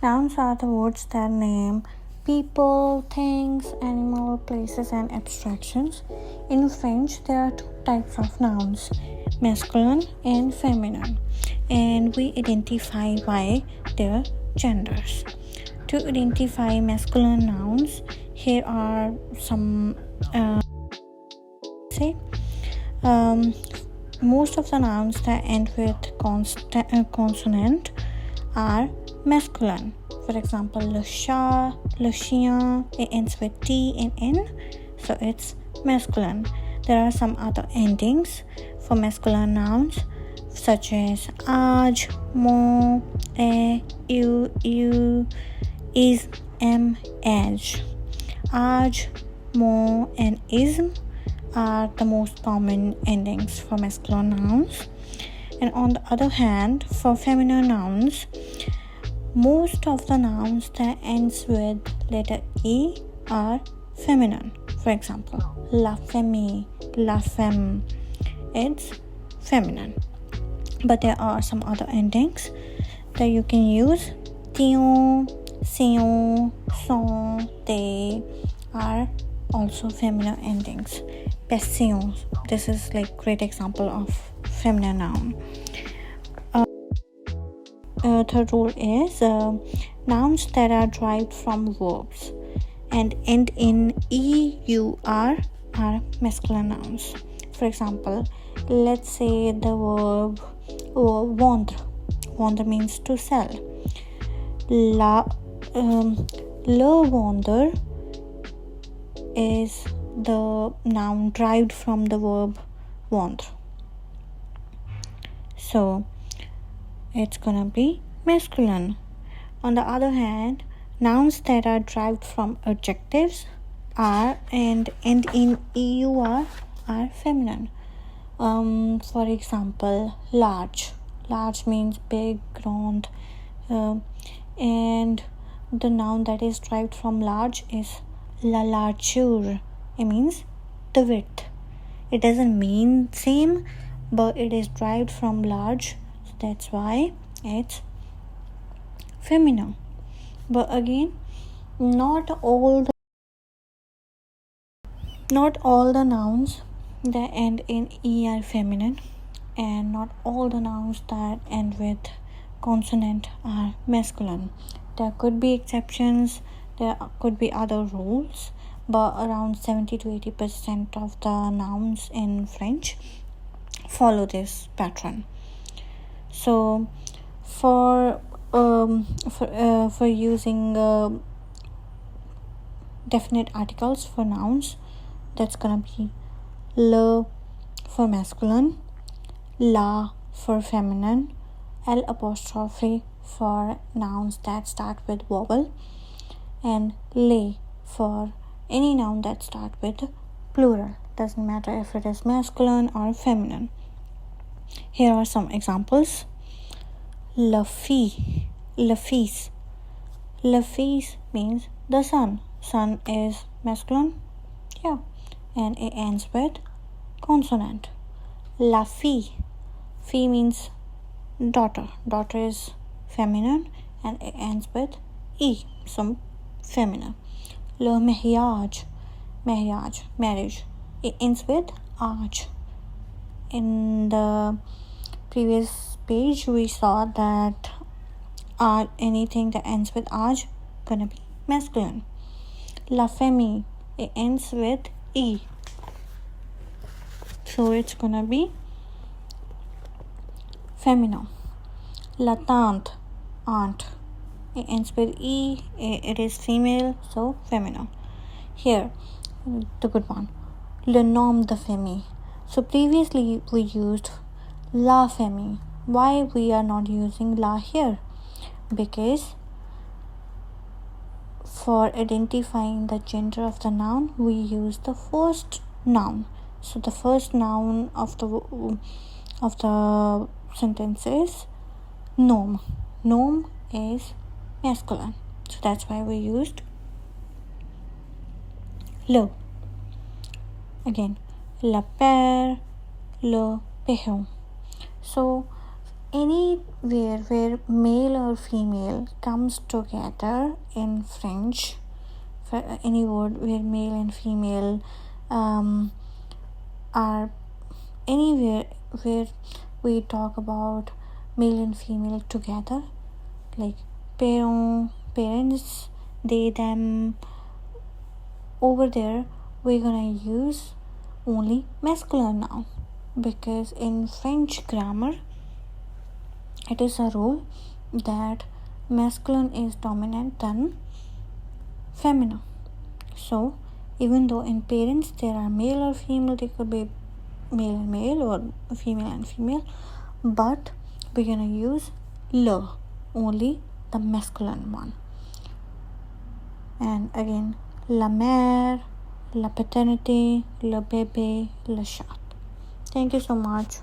Nouns are the words that name people, things, animal, places, and abstractions. In French, there are two types of nouns, masculine and feminine, and we identify by their genders. To identify masculine nouns, here are some most of the nouns that end with consonant are masculine. For example, le chat, le chien, it ends with T and N, so it's masculine. There are some other endings for masculine nouns such as aj, mon, you, is, am, age. Aj, mon, and ism are the most common endings for masculine nouns. And on the other hand, for feminine nouns, most of the nouns that ends with letter E are feminine. For example, la famille, la femme, it's feminine. But there are some other endings that you can use. Tion, sion, son, they are also feminine endings. Passion, this is like great example of feminine noun. Third rule is nouns that are derived from verbs and end in EUR are masculine nouns. For example, let's say the verb vendre. Vendre means to sell. Le vendre is the noun derived from the verb vendre. So it's gonna be masculine. On the other hand, nouns that are derived from adjectives are and end in EUR are feminine. For example, large. Large means big, grand, and the noun that is derived from large is la largeur. It means the width. It doesn't mean same, but it is derived from large, so that's why it's feminine. But again, not all the nouns that end in E are feminine, and not all the nouns that end with consonant are masculine. There could be exceptions, there could be other rules, but around 70 to 80% of the nouns in French follow this pattern. So for using definite articles for nouns, that's gonna be le for masculine, la for feminine, L apostrophe for nouns that start with vowel, and le for any noun that start with plural. Doesn't matter if it is masculine or feminine. Here are some examples. Le fille, le fils. Le fils means the son. Son is masculine, yeah, and it ends with consonant. La fille, fille means daughter. Daughter is feminine and it ends with e, so feminine. Le mariage, mariage, marriage, it ends with aj. In the previous page we saw that anything that ends with aj gonna be masculine. La famille, it ends with e, so it's gonna be feminine. La tante, aunt, it ends with e, it is female, so feminine. Here, the good one, le nom de famille. So previously we used la famille. Why we are not using la here? Because for identifying the gender of the noun, we use the first noun. So the first noun of the sentence is nom. Nom is masculine, so that's why we used le. Again, la père, le péon. So anywhere where male or female comes together in French, for any word where male and female are anywhere where we talk about male and female together, like parents, they, them, over there we're gonna use only masculine noun, because in French grammar it is a rule that masculine is dominant than feminine. So even though in parents there are male or female, they could be male and male or female and female, but we're gonna use le, only the masculine one. And again, la mère, la paternité, le bébé, le chat. Thank you so much.